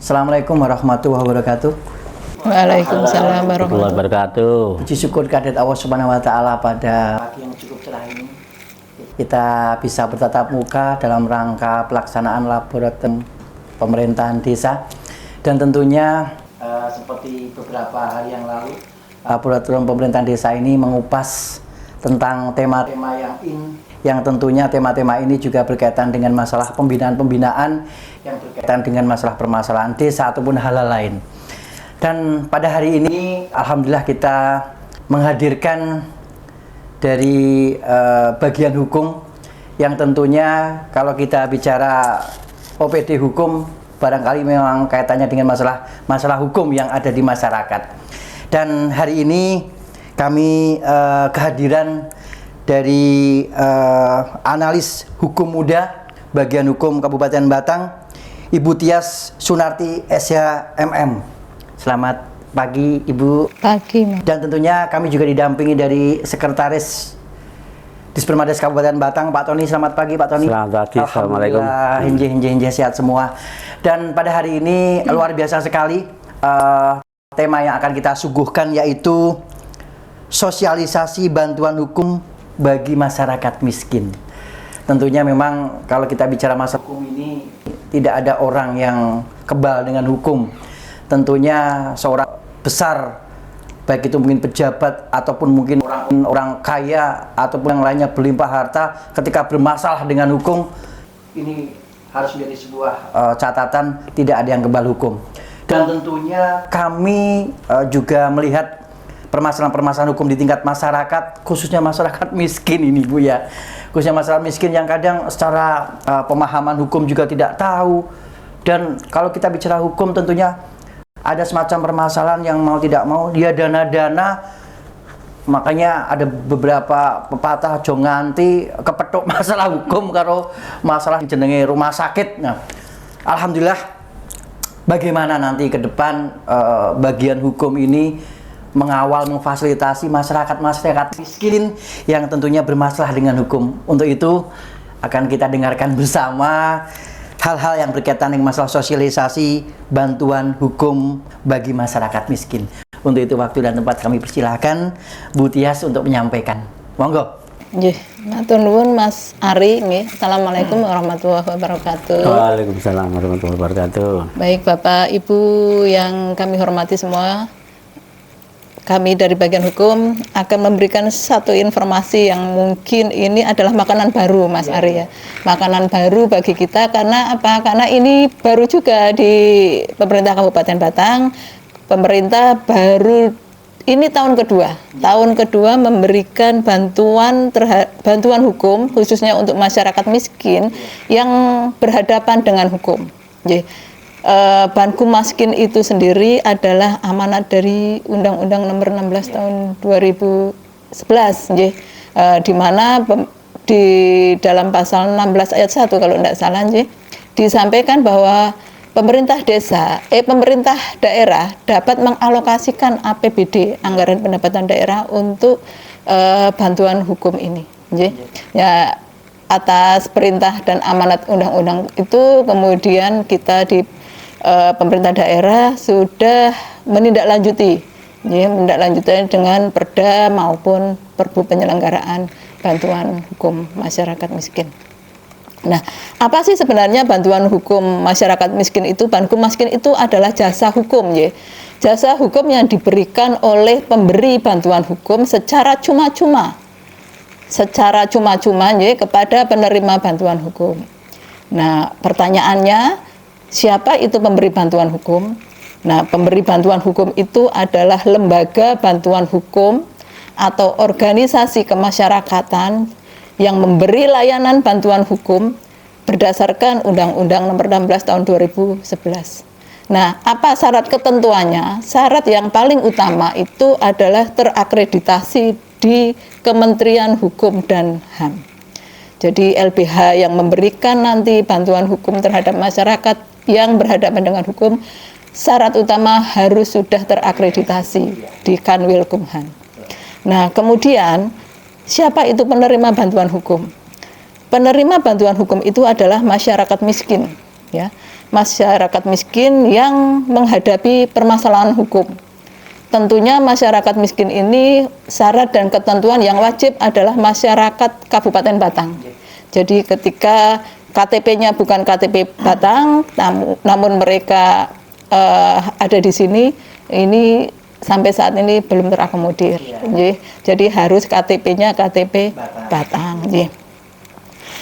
Assalamualaikum warahmatullahi wabarakatuh. Waalaikumsalam warahmatullahi wabarakatuh. Puji syukur kehadirat Allah Subhanahu wa taala pada pagi yang cukup cerah ini. Kita bisa bertatap muka dalam rangka pelaksanaan laboratorium pemerintahan desa. Dan tentunya seperti beberapa hari yang lalu, laboratorium pemerintahan desa ini mengupas tentang tema-tema yang tentunya tema-tema ini juga berkaitan dengan masalah pembinaan-pembinaan yang berkaitan dengan masalah permasalahan desa ataupun hal-hal lain. Dan pada hari ini alhamdulillah kita menghadirkan dari bagian hukum yang tentunya kalau kita bicara OPD hukum barangkali memang kaitannya dengan masalah hukum yang ada di masyarakat. Dan hari ini kami kehadiran dari analis hukum muda bagian hukum Kabupaten Batang, Ibu Tias Sunarti SHMM. Selamat pagi Ibu. Pagi. Dan tentunya kami juga didampingi dari Sekretaris Dispermades Kabupaten Batang, Pak Tony. Selamat pagi Pak Tony. Selamat pagi. Assalamualaikum. Hinje sehat semua. Dan pada hari ini luar biasa sekali tema yang akan kita suguhkan yaitu sosialisasi bantuan hukum bagi masyarakat miskin. Tentunya memang kalau kita bicara masalah hukum ini tidak ada orang yang kebal dengan hukum. Tentunya seorang besar, baik itu mungkin pejabat ataupun mungkin orang kaya ataupun yang lainnya berlimpah harta, ketika bermasalah dengan hukum ini harus menjadi sebuah catatan tidak ada yang kebal hukum. Dan tentunya kami juga melihat permasalahan-permasalahan hukum di tingkat masyarakat, khususnya masyarakat miskin ini Bu ya. Khususnya masyarakat miskin yang kadang secara pemahaman hukum juga tidak tahu. Dan kalau kita bicara hukum tentunya ada semacam permasalahan yang mau tidak mau dia dana-dana. Makanya ada beberapa pepatah aja nganti kepethuk masalah hukum karo masalah jenenge rumah sakit. Nah, alhamdulillah bagaimana nanti ke depan bagian hukum ini mengawal, memfasilitasi masyarakat miskin yang tentunya bermasalah dengan hukum. Untuk itu akan kita dengarkan bersama hal-hal yang berkaitan dengan masalah sosialisasi bantuan hukum bagi masyarakat miskin. Untuk itu waktu dan tempat kami persilahkan Bu Tias untuk menyampaikan. Monggo. Nggih, matur nuwun Mas Ari nggih. Assalamualaikum warahmatullahi wabarakatuh. Waalaikumsalam warahmatullahi wabarakatuh. Baik Bapak Ibu yang kami hormati semua. Kami dari bagian hukum akan memberikan satu informasi yang mungkin ini adalah makanan baru Mas Ari ya. Makanan baru bagi kita karena apa? Karena ini baru juga di pemerintah Kabupaten Batang. Pemerintah baru ini tahun kedua memberikan bantuan hukum khususnya untuk masyarakat miskin yang berhadapan dengan hukum. Jadi, Banku Miskin itu sendiri adalah amanat dari Undang-Undang Nomor 16 Tahun 2011, di mana di dalam pasal 16 ayat 1 kalau tidak salah, disampaikan bahwa pemerintah daerah dapat mengalokasikan APBD anggaran pendapatan daerah untuk bantuan hukum ini. Ya, atas perintah dan amanat undang-undang itu kemudian kita di pemerintah daerah sudah menindaklanjuti dengan perda maupun perbu penyelenggaraan bantuan hukum masyarakat miskin. Nah, apa sih sebenarnya bantuan hukum masyarakat miskin itu? Banku Miskin itu adalah jasa hukum, jasa hukum yang diberikan oleh pemberi bantuan hukum secara cuma-cuma kepada penerima bantuan hukum. Nah, pertanyaannya, siapa itu pemberi bantuan hukum? Nah, pemberi bantuan hukum itu adalah lembaga bantuan hukum atau organisasi kemasyarakatan yang memberi layanan bantuan hukum berdasarkan Undang-Undang Nomor 16 Tahun 2011. Nah, apa syarat ketentuannya? Syarat yang paling utama itu adalah terakreditasi di Kementerian Hukum dan HAM. Jadi LBH yang memberikan nanti bantuan hukum terhadap masyarakat yang berhadapan dengan hukum, syarat utama harus sudah terakreditasi di Kanwilkumham. Nah, kemudian siapa itu penerima bantuan hukum? Penerima bantuan hukum itu adalah masyarakat miskin. ya. Masyarakat miskin yang menghadapi permasalahan hukum. Tentunya masyarakat miskin ini syarat dan ketentuan yang wajib adalah masyarakat Kabupaten Batang. Jadi ketika KTP-nya bukan KTP Batang, namun mereka ada di sini, ini sampai saat ini belum terakomodir. Jadi harus KTP-nya KTP Batang.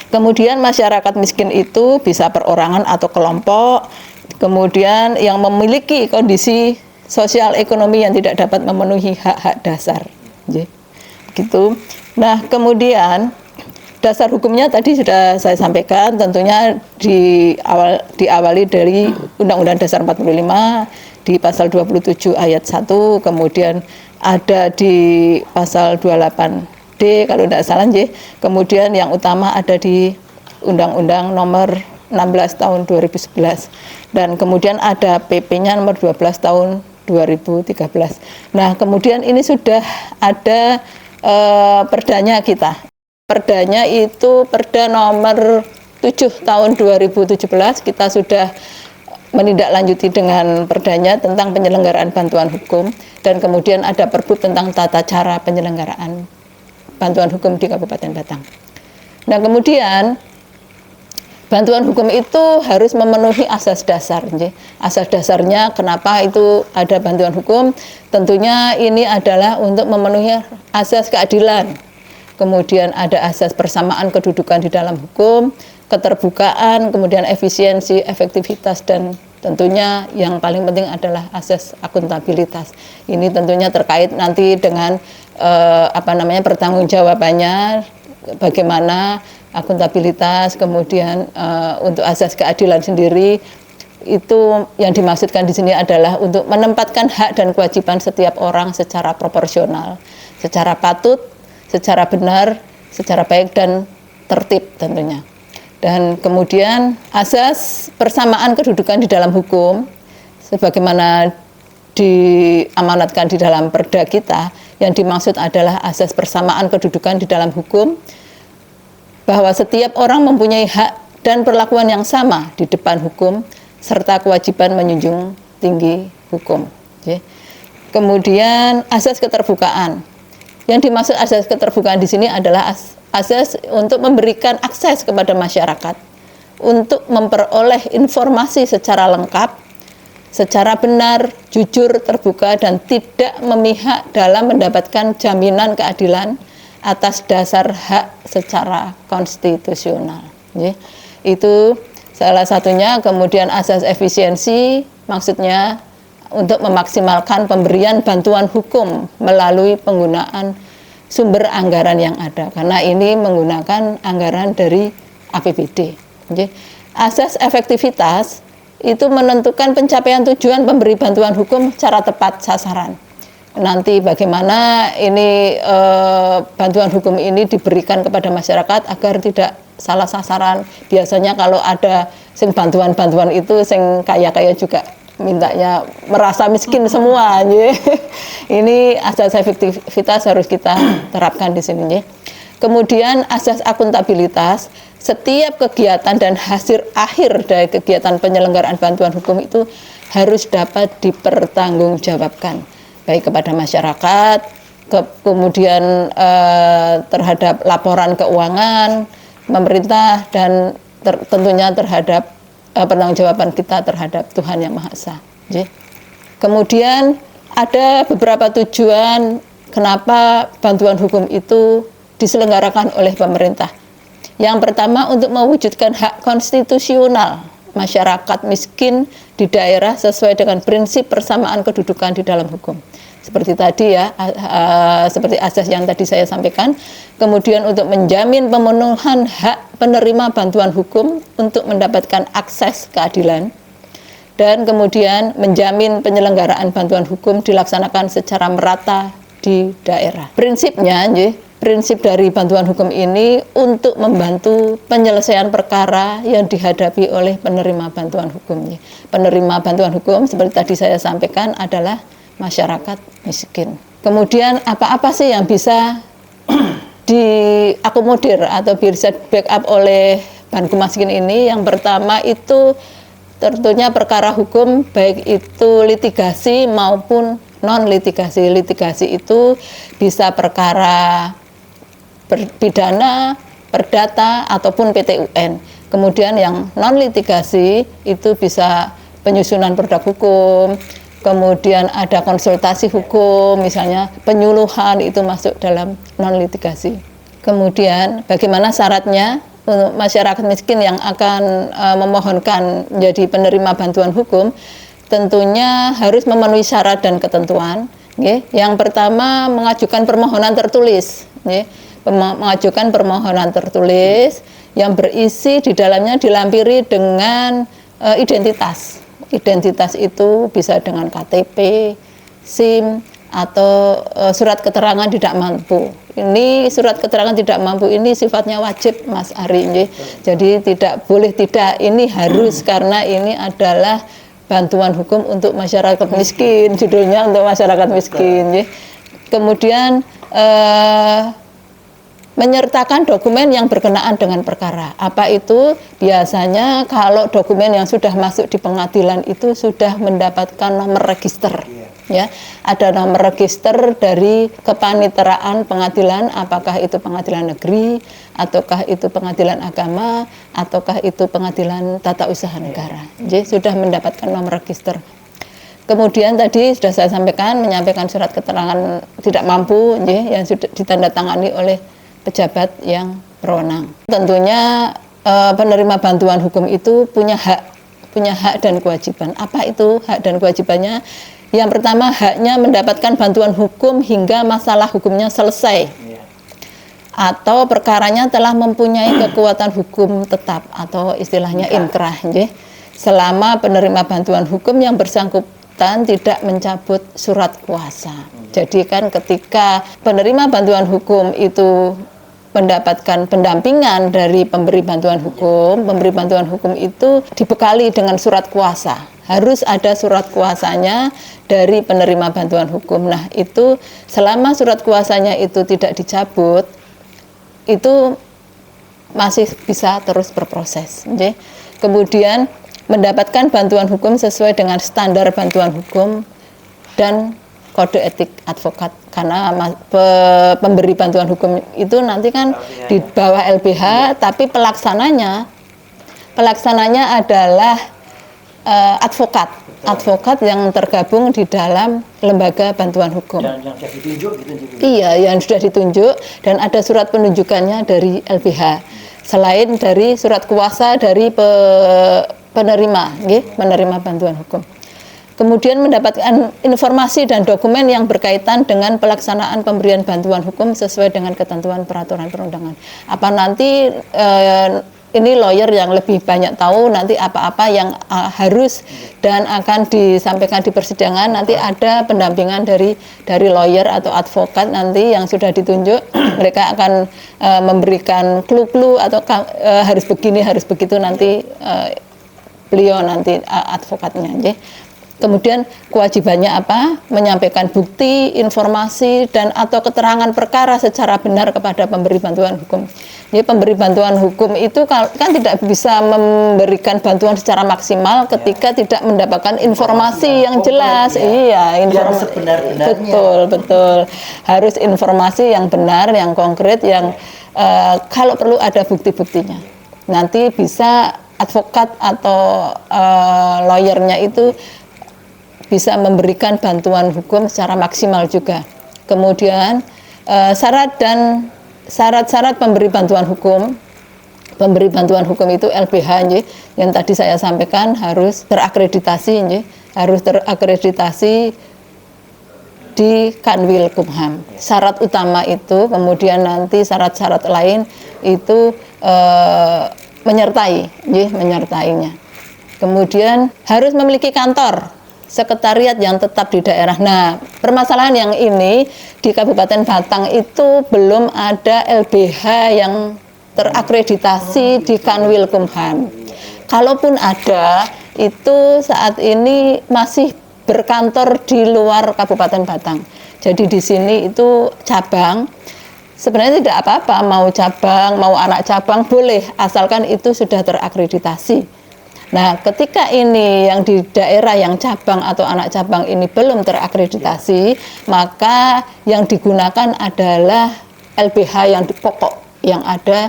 Kemudian masyarakat miskin itu bisa perorangan atau kelompok, kemudian yang memiliki kondisi sosial ekonomi yang tidak dapat memenuhi hak-hak dasar. Gitu. Nah, kemudian dasar hukumnya tadi sudah saya sampaikan, tentunya diawali dari Undang-Undang Dasar 45 di pasal 27 ayat 1, kemudian ada di pasal 28D kalau tidak salah, kemudian yang utama ada di Undang-Undang nomor 16 tahun 2011, dan kemudian ada PP-nya nomor 12 tahun 2013. Nah, kemudian ini sudah ada perdanya kita. Perdanya itu Perda nomor 7 tahun 2017, kita sudah menindaklanjuti dengan perdanya tentang penyelenggaraan bantuan hukum, dan kemudian ada Perbup tentang tata cara penyelenggaraan bantuan hukum di Kabupaten Batang. Nah, kemudian bantuan hukum itu harus memenuhi asas dasar. Asas dasarnya kenapa itu ada bantuan hukum? Tentunya ini adalah untuk memenuhi asas keadilan. Kemudian ada asas persamaan kedudukan di dalam hukum, keterbukaan, kemudian efisiensi, efektivitas, dan tentunya yang paling penting adalah asas akuntabilitas. Ini tentunya terkait nanti dengan pertanggungjawabannya, bagaimana akuntabilitas, kemudian untuk asas keadilan sendiri itu yang dimaksudkan di sini adalah untuk menempatkan hak dan kewajiban setiap orang secara proporsional, secara patut, secara benar, secara baik dan tertib tentunya. Dan kemudian asas persamaan kedudukan di dalam hukum sebagaimana diamanatkan di dalam perda kita, yang dimaksud adalah asas persamaan kedudukan di dalam hukum, bahwa setiap orang mempunyai hak dan perlakuan yang sama di depan hukum serta kewajiban menjunjung tinggi hukum. Kemudian asas keterbukaan. Yang dimaksud asas keterbukaan di sini adalah asas untuk memberikan akses kepada masyarakat untuk memperoleh informasi secara lengkap, secara benar, jujur, terbuka, dan tidak memihak dalam mendapatkan jaminan keadilan atas dasar hak secara konstitusional. Itu salah satunya. Kemudian asas efisiensi, maksudnya untuk memaksimalkan pemberian bantuan hukum melalui penggunaan sumber anggaran yang ada, karena ini menggunakan anggaran dari APBD. Asas efektivitas itu menentukan pencapaian tujuan pemberi bantuan hukum secara tepat sasaran. Nanti bagaimana ini bantuan hukum ini diberikan kepada masyarakat agar tidak salah sasaran. Biasanya kalau ada sing bantuan-bantuan itu sing kaya-kaya juga mintanya merasa miskin semua. Ini asas efektivitas harus kita terapkan di sini. Kemudian asas akuntabilitas, setiap kegiatan dan hasil akhir dari kegiatan penyelenggaraan bantuan hukum itu harus dapat dipertanggungjawabkan, baik kepada masyarakat, kemudian terhadap laporan keuangan pemerintah, dan tentunya terhadap pertanggungjawaban kita terhadap Tuhan Yang Maha Esa. Kemudian ada beberapa tujuan kenapa bantuan hukum itu diselenggarakan oleh pemerintah. Yang pertama, untuk mewujudkan hak konstitusional masyarakat miskin di daerah sesuai dengan prinsip persamaan kedudukan di dalam hukum. Seperti tadi ya, seperti asas yang tadi saya sampaikan. Kemudian untuk menjamin pemenuhan hak penerima bantuan hukum untuk mendapatkan akses keadilan. Dan kemudian menjamin penyelenggaraan bantuan hukum dilaksanakan secara merata di daerah. Prinsipnya, prinsip dari bantuan hukum ini untuk membantu penyelesaian perkara yang dihadapi oleh penerima bantuan hukum. Penerima bantuan hukum seperti tadi saya sampaikan adalah masyarakat miskin. Kemudian apa-apa sih yang bisa diakomodir atau bisa backup oleh Banku Miskin ini? Yang pertama itu tentunya perkara hukum baik itu litigasi maupun non litigasi. Litigasi itu bisa perkara pidana, perdata ataupun PT-UN. Kemudian yang non litigasi itu bisa penyusunan produk hukum, kemudian ada konsultasi hukum, misalnya penyuluhan, itu masuk dalam non litigasi. Kemudian bagaimana syaratnya untuk masyarakat miskin yang akan memohonkan menjadi penerima bantuan hukum? Tentunya harus memenuhi syarat dan ketentuan. Yang pertama, mengajukan permohonan tertulis. Mengajukan permohonan tertulis yang berisi di dalamnya dilampiri dengan identitas. Identitas itu bisa dengan KTP, SIM, atau surat keterangan tidak mampu. Ini surat keterangan tidak mampu ini sifatnya wajib, Mas Ari. Jadi tidak boleh tidak, ini harus karena ini adalah bantuan hukum untuk masyarakat miskin, judulnya untuk masyarakat miskin. Kemudian menyertakan dokumen yang berkenaan dengan perkara. Apa itu? Biasanya kalau dokumen yang sudah masuk di pengadilan itu sudah mendapatkan nomor register. Ya, ada nomor register dari kepaniteraan pengadilan, apakah itu pengadilan negeri, ataukah itu pengadilan agama, ataukah itu pengadilan tata usaha negara. Jadi sudah mendapatkan nomor register. Kemudian tadi sudah saya sampaikan, menyampaikan surat keterangan tidak mampu, yang sudah ditandatangani oleh pejabat yang berwenang. Tentunya penerima bantuan hukum itu punya hak dan kewajiban. Apa itu hak dan kewajibannya? Yang pertama, haknya mendapatkan bantuan hukum hingga masalah hukumnya selesai, atau perkaranya telah mempunyai kekuatan hukum tetap atau istilahnya inkrah, selama penerima bantuan hukum yang bersangkutan tidak mencabut surat kuasa. Jadi kan ketika penerima bantuan hukum itu mendapatkan pendampingan dari pemberi bantuan hukum itu dibekali dengan surat kuasa. Harus ada surat kuasanya dari penerima bantuan hukum. Nah, itu selama surat kuasanya itu tidak dicabut, itu masih bisa terus berproses. Kemudian mendapatkan bantuan hukum sesuai dengan standar bantuan hukum dan kode etik advokat, karena pemberi bantuan hukum itu nanti kan di bawah LBH, tapi pelaksananya adalah advokat yang tergabung di dalam lembaga bantuan hukum. Dan yang sudah ditunjuk gitu. Iya, yang sudah ditunjuk dan ada surat penunjukannya dari LBH. Selain dari surat kuasa dari penerima bantuan hukum. Kemudian mendapatkan informasi dan dokumen yang berkaitan dengan pelaksanaan pemberian bantuan hukum sesuai dengan ketentuan peraturan perundangan. Apa nanti ini lawyer yang lebih banyak tahu nanti apa-apa yang harus dan akan disampaikan di persidangan. Nanti ada pendampingan dari lawyer atau advokat nanti yang sudah ditunjuk. Mereka akan memberikan clue-clue atau harus begini, harus begitu nanti beliau nanti advokatnya. Kemudian kewajibannya apa? Menyampaikan bukti, informasi, dan atau keterangan perkara secara benar kepada pemberi bantuan hukum. Jadi pemberi bantuan hukum itu kan tidak bisa memberikan bantuan secara maksimal ketika tidak mendapatkan informasi yang jelas. Iya, informasi betul. Harus informasi yang benar, yang konkret, yang kalau perlu ada bukti-buktinya. Nanti bisa advokat atau lawyernya itu bisa memberikan bantuan hukum secara maksimal juga. Kemudian syarat-syarat pemberi bantuan hukum itu LBH yang tadi saya sampaikan harus terakreditasi di Kanwilkumham. Syarat utama itu, kemudian nanti syarat-syarat lain itu menyertainya. Kemudian harus memiliki kantor sekretariat yang tetap di daerah. Nah, permasalahan yang ini di Kabupaten Batang itu belum ada LBH yang terakreditasi di Kanwilkumham. Kalaupun ada, itu saat ini masih berkantor di luar Kabupaten Batang. Jadi di sini itu cabang. Sebenarnya tidak apa-apa, mau cabang, mau anak cabang boleh, asalkan itu sudah terakreditasi. Nah, ketika ini yang di daerah yang cabang atau anak cabang ini belum terakreditasi, maka yang digunakan adalah LBH yang pokok yang ada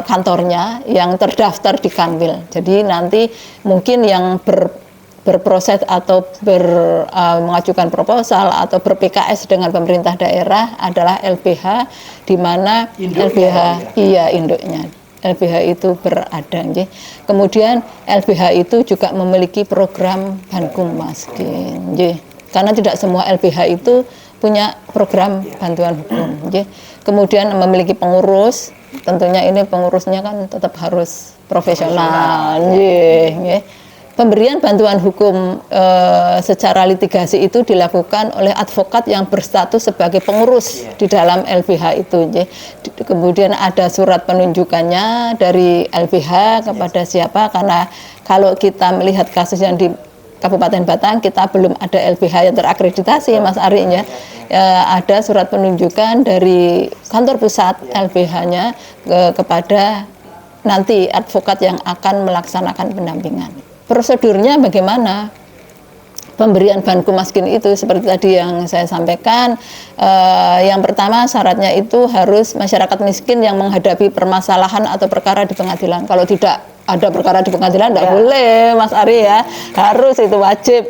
kantornya yang terdaftar di Kanwil. Jadi nanti mungkin yang berproses atau mengajukan proposal atau ber-PKS dengan pemerintah daerah adalah LBH, di mana LBH induknya. LBH itu berada. Kemudian LBH itu juga memiliki program Bankum Maskin. Karena tidak semua LBH itu punya program bantuan hukum. Kemudian memiliki pengurus, tentunya ini pengurusnya kan tetap harus profesional. Pemberian bantuan hukum secara litigasi itu dilakukan oleh advokat yang berstatus sebagai pengurus di dalam LBH itu. Kemudian ada surat penunjukannya dari LBH kepada siapa, karena kalau kita melihat kasus yang di Kabupaten Batang, kita belum ada LBH yang terakreditasi, Mas Ari ya. Ada surat penunjukan dari kantor pusat LBH-nya kepada nanti advokat yang akan melaksanakan pendampingan. Prosedurnya bagaimana? Pemberian Bankum Maskin itu seperti tadi yang saya sampaikan, yang pertama syaratnya itu harus masyarakat miskin yang menghadapi permasalahan atau perkara di pengadilan. Kalau tidak ada perkara di pengadilan tidak boleh, Mas Ari ya, harus, itu wajib.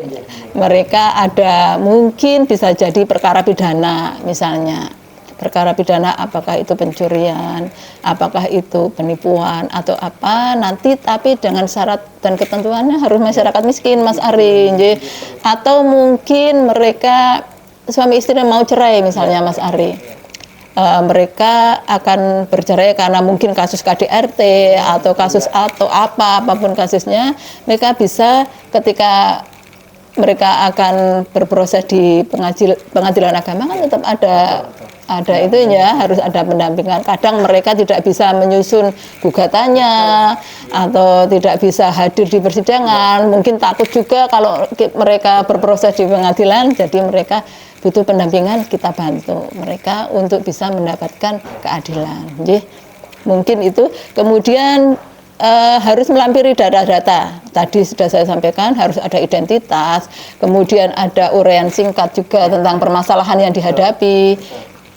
Mereka ada mungkin bisa jadi perkara pidana misalnya. Perkara pidana apakah itu pencurian, apakah itu penipuan atau apa nanti, tapi dengan syarat dan ketentuannya harus masyarakat miskin, Mas Ari. Atau mungkin mereka suami istri mau cerai misalnya, Mas Ari. Mereka akan bercerai karena mungkin kasus KDRT atau kasus atau apapun kasusnya, mereka bisa ketika mereka akan berproses di pengadilan agama kan tetap ada itunya, harus ada pendampingan. Kadang mereka tidak bisa menyusun gugatannya atau tidak bisa hadir di persidangan, mungkin takut juga kalau mereka berproses di pengadilan, jadi mereka butuh pendampingan, kita bantu mereka untuk bisa mendapatkan keadilan. Mungkin itu. Kemudian harus melampiri data-data. Tadi sudah saya sampaikan, harus ada identitas, kemudian ada uraian singkat juga tentang permasalahan yang dihadapi.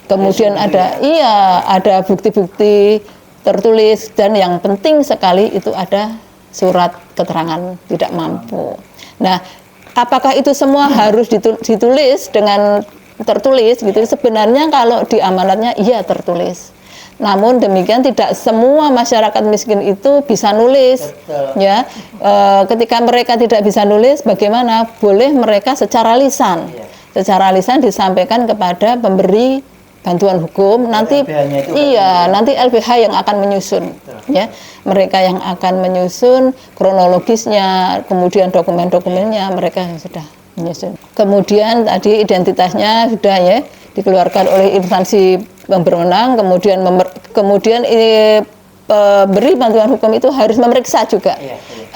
Kemudian ada bukti-bukti tertulis, dan yang penting sekali itu ada surat keterangan tidak mampu. Nah, apakah itu semua harus ditulis dengan tertulis gitu? Sebenarnya kalau di amanatnya iya tertulis. Namun demikian tidak semua masyarakat miskin itu bisa nulis. Ya, ketika mereka tidak bisa nulis, bagaimana? Boleh mereka secara lisan. Secara lisan disampaikan kepada pemberi bantuan hukum, nanti nanti LBH yang akan menyusun, ya, mereka yang akan menyusun kronologisnya, kemudian dokumen-dokumennya mereka yang sudah menyusun. Kemudian tadi identitasnya sudah ya dikeluarkan oleh instansi yang berwenang, kemudian pemberi bantuan hukum itu harus memeriksa juga,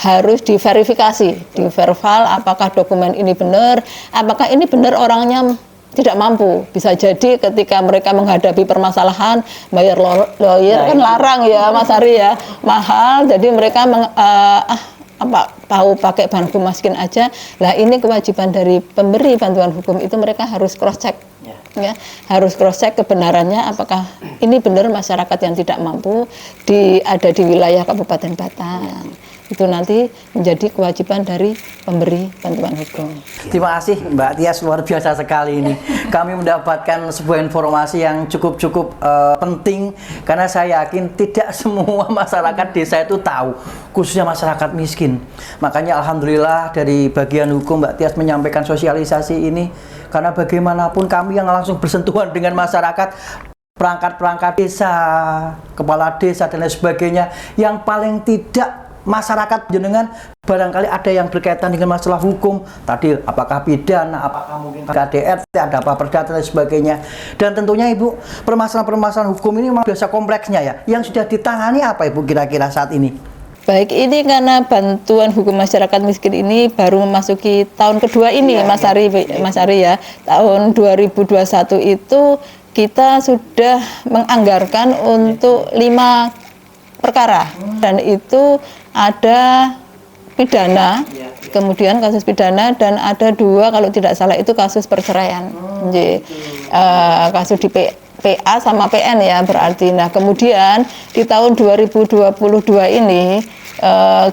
harus diverifikasi, diverval apakah dokumen ini benar, apakah ini benar orangnya tidak mampu. Bisa jadi ketika mereka menghadapi permasalahan, bayar lawyer kan larang ya Mas Ari ya, mahal, jadi mereka tahu pakai Bankum Maskin aja. Lah ini kewajiban dari pemberi bantuan hukum itu mereka harus cross check. Ya, harus cross check kebenarannya apakah ini benar masyarakat yang tidak mampu ada di wilayah Kabupaten Batang. Itu nanti menjadi kewajiban dari pemberi bantuan hukum. Terima kasih Mbak Tias, luar biasa sekali ini. Kami mendapatkan sebuah informasi yang cukup penting, karena saya yakin tidak semua masyarakat desa itu tahu, khususnya masyarakat miskin. Makanya alhamdulillah dari bagian hukum Mbak Tias menyampaikan sosialisasi ini, karena bagaimanapun kami yang langsung bersentuhan dengan masyarakat, perangkat desa, kepala desa dan lain sebagainya, yang paling tidak masyarakat jenengan barangkali ada yang berkaitan dengan masalah hukum tadi, apakah pidana, apakah mungkin KDRT, ada apa perda dan lain sebagainya. Dan tentunya Ibu, permasalahan hukum ini memang biasa kompleksnya ya. Yang sudah ditangani apa Ibu kira-kira saat ini? Baik, ini karena bantuan hukum masyarakat miskin ini baru memasuki tahun kedua ini, Mas Ari ya. Tahun 2021 itu kita sudah menganggarkan untuk 5 perkara, dan itu ada pidana, kemudian kasus pidana, dan ada 2 kalau tidak salah itu kasus perceraian. Nggih. Kasus di PA sama PN ya berarti. Nah kemudian di tahun 2022 ini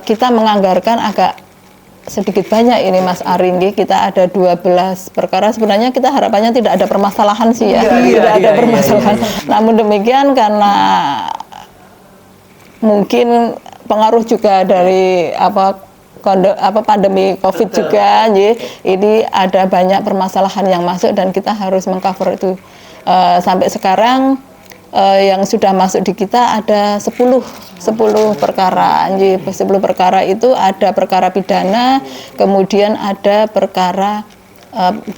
kita menganggarkan agak sedikit banyak ini Mas Ari, kita ada 12 perkara. Sebenarnya kita harapannya tidak ada permasalahan sih ya, tidak ada permasalahan. Namun demikian karena mungkin pengaruh juga dari pandemi COVID juga, ini ada banyak permasalahan yang masuk dan kita harus mengcover itu. Sampai sekarang yang sudah masuk di kita ada 10 perkara. 10 perkara itu ada perkara pidana, kemudian ada perkara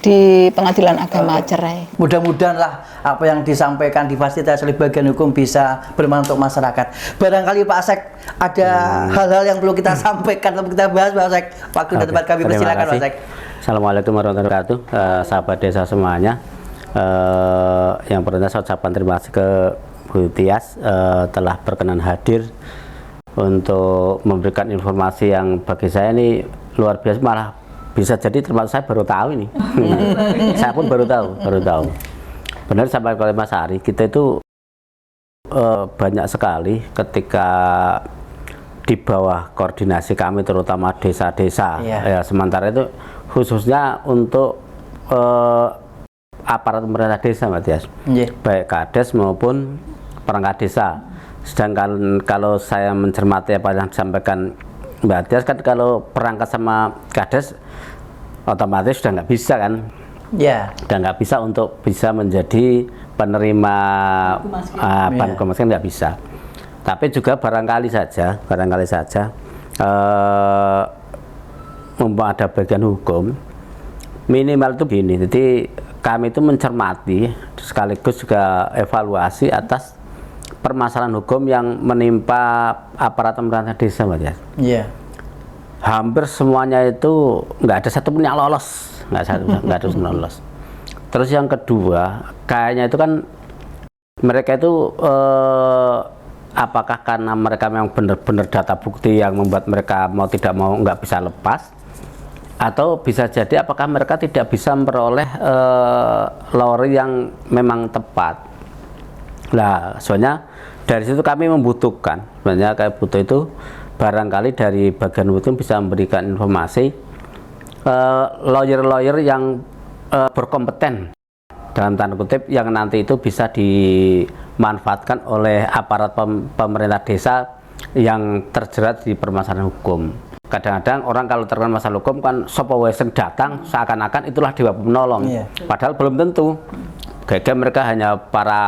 di pengadilan agama cerai. Mudah-mudahan lah apa yang disampaikan difasilitasi oleh bagian hukum bisa bermanfaat untuk masyarakat. Barangkali Pak Asek ada hal-hal yang perlu kita sampaikan atau kita bahas, Pak Asek. Waktu dan tempat kami persilakan, Pak Asek. Assalamualaikum warahmatullahi wabarakatuh, sahabat desa semuanya. Yang pertama saya ucapkan terima kasih ke Bu Tias telah berkenan hadir untuk memberikan informasi yang bagi saya ini luar biasa, malah bisa jadi termasuk saya baru tahu ini. Saya pun baru tahu. Benar sampai oleh Mas Ari, kita itu banyak sekali ketika di bawah koordinasi kami terutama desa-desa ya, sementara itu khususnya untuk aparat pemerintah desa, Mbak Tias, baik Kades maupun perangkat desa. Sedangkan kalau saya mencermati apa yang disampaikan Mbak Tias, kan kalau perangkat sama Kades otomatis sudah nggak bisa kan, sudah nggak bisa untuk bisa menjadi penerima bantuan kan nggak bisa. Tapi juga barangkali saja mumpung ada bagian hukum minimal itu begini. Jadi kami itu mencermati sekaligus juga evaluasi atas permasalahan hukum yang menimpa aparat pemerintah desa, Mbak ya. Hampir semuanya itu nggak ada satupun yang lolos, nggak ada yang lolos. Terus yang kedua, kayaknya itu kan mereka itu apakah karena mereka memang benar-benar data bukti yang membuat mereka mau tidak mau nggak bisa lepas, atau bisa jadi apakah mereka tidak bisa memperoleh lawyer yang memang tepat. Nah, soalnya dari situ kami membutuhkan, sebenarnya kayak butuh itu barangkali dari bagian hukum bisa memberikan informasi lawyer yang berkompeten dalam tanda kutip, yang nanti itu bisa dimanfaatkan oleh aparat pemerintah desa yang terjerat di permasalahan hukum. Kadang-kadang orang kalau terkena masalah hukum kan sopowesen datang seakan-akan itulah dewa penolong, padahal belum tentu. Kayak mereka hanya para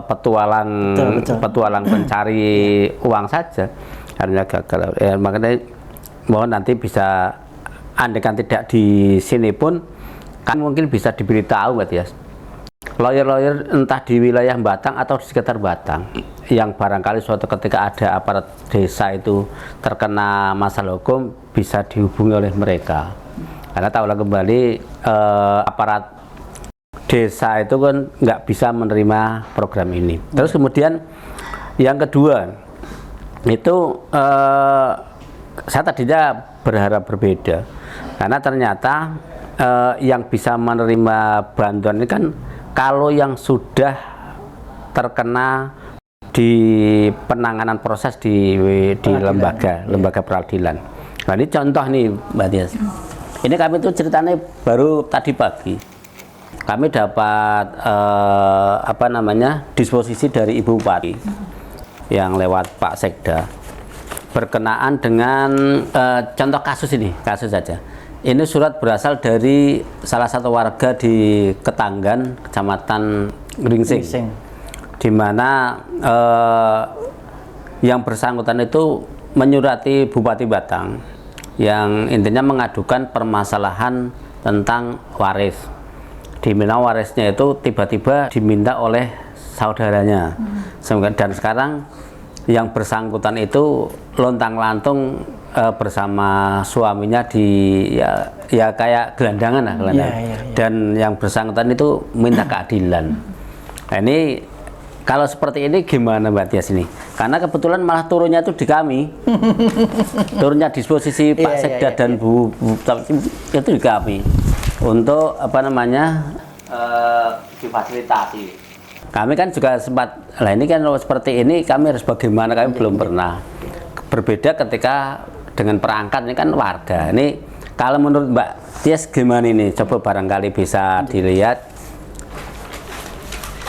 petualang pencari uang saja, hanya gagal. Ya, makanya mohon nanti bisa, andaikan tidak di sini pun kan mungkin bisa diberitahu, Mbak Tias, lawyer entah di wilayah Batang atau di sekitar Batang yang barangkali suatu ketika ada aparat desa itu terkena masalah hukum bisa dihubungi oleh mereka. Karena tahulah kembali aparat desa itu kan nggak bisa menerima program ini. Terus kemudian yang kedua itu saya tadinya berharap berbeda, karena ternyata yang bisa menerima bantuan ini kan kalau yang sudah terkena di penanganan proses di lembaga peradilan. Nah, ini contoh nih, Mbak Tias. Ini kami tuh ceritanya baru tadi pagi. Kami dapat disposisi dari Ibu Bupati yang lewat Pak Sekda berkenaan dengan contoh kasus saja. Ini surat berasal dari salah satu warga di Ketanggan, Kecamatan Gringsing, di mana yang bersangkutan itu menyurati Bupati Batang yang intinya mengadukan permasalahan tentang waris, di mana warisnya itu tiba-tiba diminta oleh saudaranya. Dan sekarang yang bersangkutan itu lontang-lantung bersama suaminya di ya kayak gelandangan lah. Dan yang bersangkutan itu minta keadilan. Nah, ini Kalau seperti ini gimana Mbak Tias ini? Karena kebetulan malah turunnya itu di kami. Turunnya disposisi Pak Sekda dan Bu itu di kami. Untuk apa namanya? Difasilitasi. Kami kan juga sempat, lah ini kan seperti ini kami harus bagaimana, kami belum pernah. Berbeda ketika dengan perangkat ini kan warga. Ini kalau menurut Mbak Tias gimana ini? Coba barangkali bisa dilihat.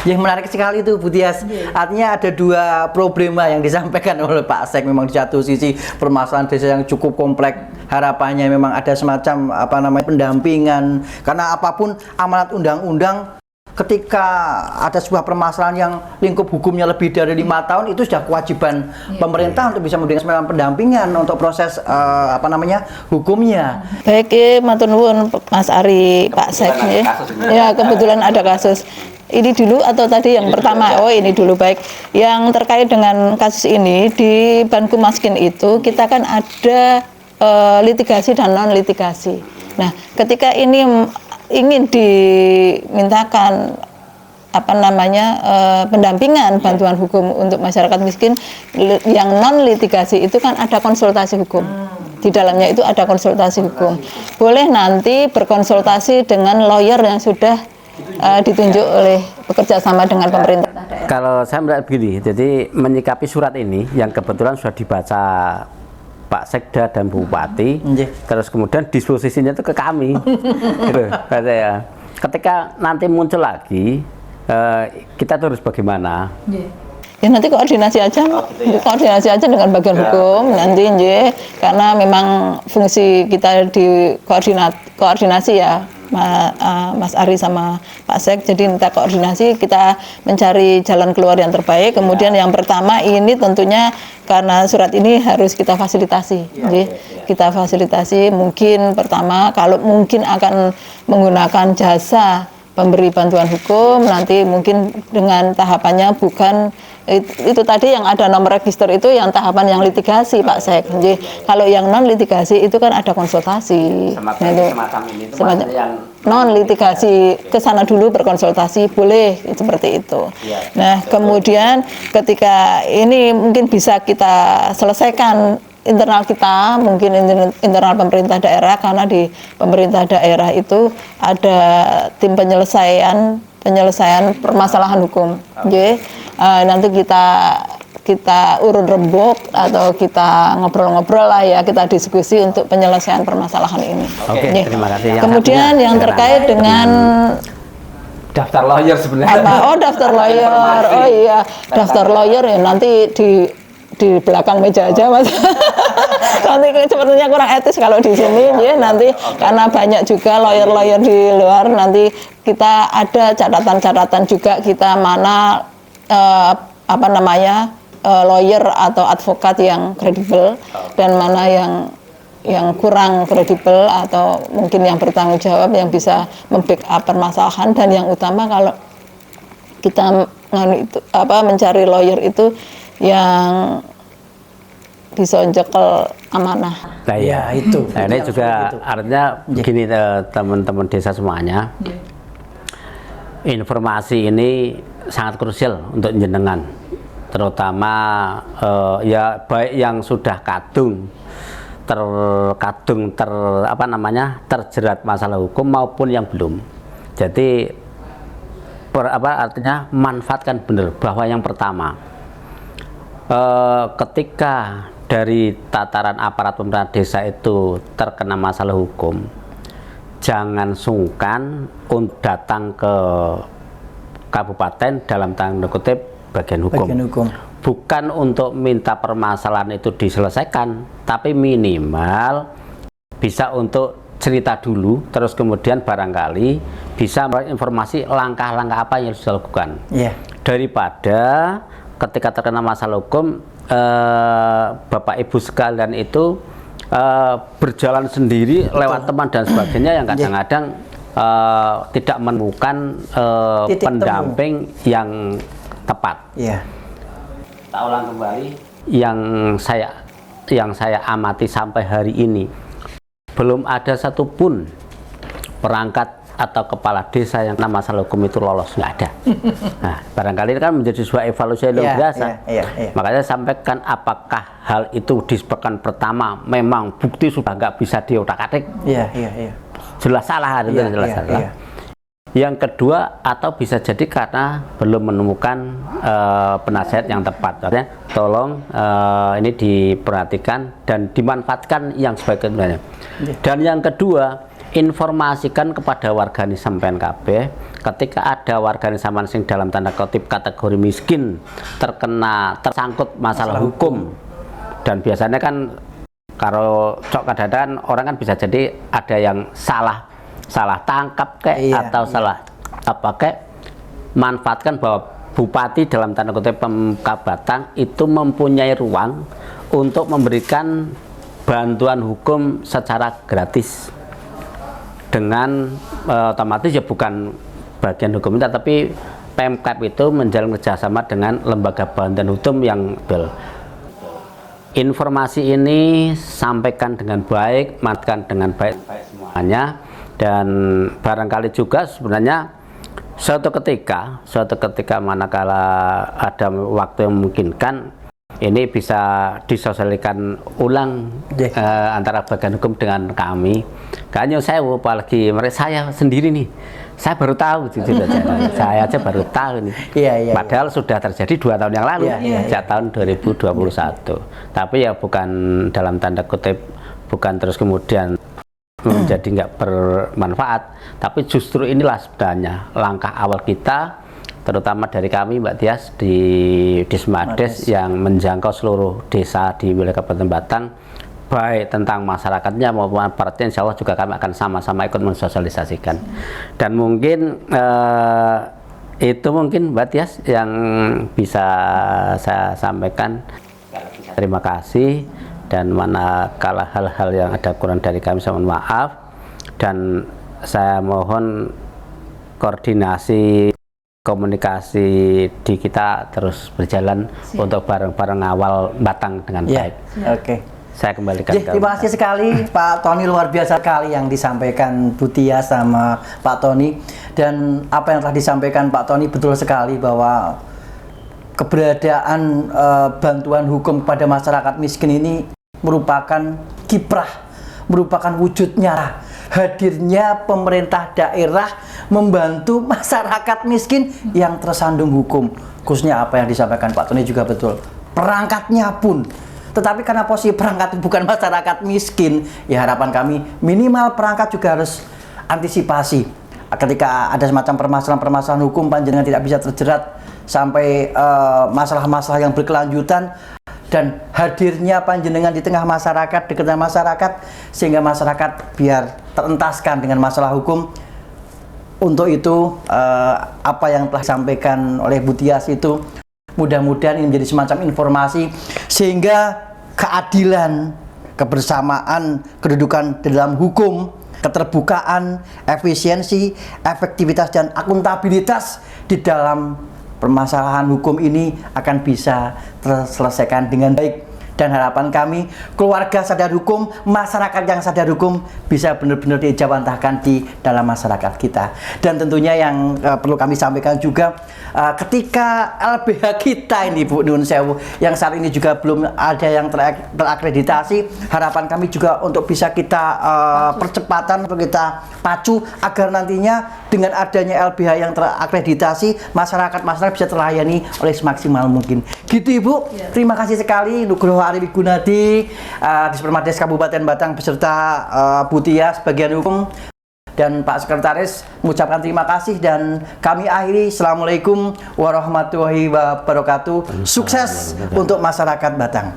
Yang menarik sekali itu Bu Tias. Artinya ada dua problema yang disampaikan oleh Pak Sek. Memang di satu sisi permasalahan desa yang cukup kompleks, harapannya memang ada semacam apa namanya pendampingan. Karena apapun amanat undang-undang, ketika ada sebuah permasalahan yang lingkup hukumnya lebih dari 5 tahun, itu sudah kewajiban pemerintah untuk bisa memberikan semacam pendampingan untuk proses apa namanya hukumnya. Baik, matur nuwun Mas Ari, Pak Sek ya. Kebetulan ada kasus. Ini dulu atau tadi yang pertama? Oh, ini dulu. Baik. Yang terkait dengan kasus ini di Banku Maskin itu kita kan ada litigasi dan non litigasi. Nah, ketika ini ingin dimintakan apa namanya pendampingan bantuan hukum untuk masyarakat miskin yang non litigasi itu kan ada konsultasi hukum. Di dalamnya itu ada konsultasi hukum. Boleh nanti berkonsultasi dengan lawyer yang sudah ditunjuk oleh bekerja sama dengan pemerintah. Kalau saya melihat begini, jadi menyikapi surat ini yang kebetulan sudah dibaca Pak Sekda dan Bupati, terus kemudian disposisinya itu ke kami. Gitu, ya. Ketika nanti muncul lagi, kita terus bagaimana? Ya nanti koordinasi aja dengan bagian hukum nanti, karena memang fungsi kita di koordinasi ya. Mas Ari sama Pak Sek, jadi minta koordinasi, kita mencari jalan keluar yang terbaik. Kemudian yang pertama ini tentunya karena surat ini harus kita fasilitasi, kita fasilitasi. Mungkin pertama kalau mungkin akan menggunakan jasa pemberi bantuan hukum, nanti mungkin dengan tahapannya bukan itu tadi yang ada nomor register itu yang tahapan yang litigasi Pak Sek. Jadi kalau yang non litigasi itu kan ada konsultasi. Semacam yang non litigasi ke sana dulu berkonsultasi boleh seperti itu. Nah, kemudian ketika ini mungkin bisa kita selesaikan internal kita, mungkin internal pemerintah daerah, karena di pemerintah daerah itu ada tim penyelesaian permasalahan hukum. Nanti kita urun rembuk atau kita ngobrol-ngobrol lah ya, kita diskusi untuk penyelesaian permasalahan ini. Oke, terima kasih. Kemudian yang terkait dengan daftar lawyer sebenarnya. Oh, daftar lawyer. Oh iya, daftar lawyer ya nanti di belakang meja aja Mas. Nanti sepertinya kurang etis kalau di sini ya nanti karena banyak juga lawyer-lawyer di luar, nanti kita ada catatan-catatan juga kita mana apa namanya lawyer atau advokat yang kredibel dan mana yang kurang kredibel atau mungkin yang bertanggung jawab yang bisa membackup permasalahan. Dan yang utama kalau kita mencari lawyer itu yang bisa njekel amanah. Nah, ya itu. Nah, ini juga artinya begini teman-teman desa semuanya. Informasi ini sangat krusial untuk jenengan, terutama ya baik yang sudah terjerat masalah hukum maupun yang belum. Jadi artinya manfaatkan benar bahwa yang pertama ketika dari tataran aparat pemerintah desa itu terkena masalah hukum, jangan sungkan untuk datang ke kabupaten dalam tanda kutip bagian hukum. Bukan untuk minta permasalahan itu diselesaikan, tapi minimal bisa untuk cerita dulu, terus kemudian barangkali bisa memberikan informasi langkah-langkah apa yang harus dilakukan. Daripada ketika terkena masalah hukum, Bapak Ibu sekalian itu berjalan sendiri lewat teman dan sebagainya yang kadang-kadang tidak menemukan pendamping yang tepat. Tak ulang kembali, yang saya amati sampai hari ini belum ada satupun perangkat atau kepala desa yang nama masalah hukum itu lolos, nggak ada. Nah, barangkali ini kan menjadi sebuah evaluasi yang luar biasa. Makanya saya sampaikan, apakah hal itu disebabkan pertama memang bukti sudah nggak bisa diotak-atik? Jelas salah, jelas salah. Yang kedua, atau bisa jadi karena belum menemukan penasihat yang tepat. Artinya, tolong ini diperhatikan dan dimanfaatkan yang sebaik-baiknya. Dan yang kedua, informasikan kepada wargani sampean kabeh, ketika ada wargani sampean sing dalam tanda kutip kategori miskin tersangkut masalah hukum. Dan biasanya kan kalau kadang-kadang orang kan bisa jadi ada yang salah tangkap atau salah manfaatkan bahwa bupati dalam tanda kutip Pemkab Batang itu mempunyai ruang untuk memberikan bantuan hukum secara gratis, dengan otomatis ya bukan bagian hukum itu, tapi Pemkab itu menjalin kerjasama dengan lembaga bantuan hukum yang informasi ini sampaikan dengan baik, manfaatkan dengan baik semuanya. Dan barangkali juga sebenarnya suatu ketika manakala ada waktu yang memungkinkan, ini bisa disosialisasikan ulang antara bagian hukum dengan kami. Kayaknya saya apalagi saya sendiri nih, saya baru tahu saya aja baru tahu nih. Padahal sudah terjadi 2 tahun yang lalu, sejak tahun 2021. Tapi ya bukan dalam tanda kutip, bukan terus kemudian menjadi nggak bermanfaat, tapi justru inilah sebenarnya langkah awal kita, terutama dari kami Mbak Tias di Dismades yang menjangkau seluruh desa di wilayah Kabupaten Batang, baik tentang masyarakatnya maupun aparatnya. Insya Allah juga kami akan sama-sama ikut mensosialisasikan. Dan mungkin itu mungkin Mbak Tias yang bisa saya sampaikan. Terima kasih. Dan manakala hal-hal yang ada kurang dari kami, saya mohon maaf, dan saya mohon koordinasi komunikasi di kita terus berjalan untuk bareng-bareng awal Batang dengan baik. Saya kembalikan. Terima kasih sekali Pak Tony, luar biasa sekali yang disampaikan Bu Tia sama Pak Tony. Dan apa yang telah disampaikan Pak Tony betul sekali, bahwa keberadaan bantuan hukum kepada masyarakat miskin ini merupakan kiprah, merupakan wujud nyata hadirnya pemerintah daerah membantu masyarakat miskin yang tersandung hukum. Khususnya apa yang disampaikan Pak Tony juga betul, perangkatnya pun. Tetapi karena posisi perangkat bukan masyarakat miskin, ya harapan kami minimal perangkat juga harus antisipasi. Ketika ada semacam permasalahan hukum, panjenengan tidak bisa terjerat sampai masalah-masalah yang berkelanjutan, dan hadirnya panjenengan di tengah masyarakat, di tengah masyarakat, sehingga masyarakat biar terentaskan dengan masalah hukum. Untuk itu apa yang telah disampaikan oleh Bu Tias itu mudah-mudahan ini menjadi semacam informasi, sehingga keadilan, kebersamaan, kedudukan dalam hukum, keterbukaan, efisiensi, efektivitas, dan akuntabilitas di dalam permasalahan hukum ini akan bisa terselesaikan dengan baik. Dan harapan kami, keluarga sadar hukum, masyarakat yang sadar hukum bisa benar-benar dijawantahkan di dalam masyarakat kita. Dan tentunya yang perlu kami sampaikan juga, ketika LBH kita ini Bu Nun Sewu, yang saat ini juga belum ada yang terakreditasi, harapan kami juga untuk bisa kita percepatan, untuk kita pacu agar nantinya dengan adanya LBH yang terakreditasi, masyarakat bisa terlayani oleh semaksimal mungkin. Gitu Ibu, terima kasih sekali. Nugroho Ari Wigunadi, Dispermades Kabupaten Batang beserta Bu Tia sebagian hukum, dan Pak Sekretaris mengucapkan terima kasih, dan kami akhiri. Assalamualaikum warahmatullahi wabarakatuh. Sukses untuk masyarakat Batang.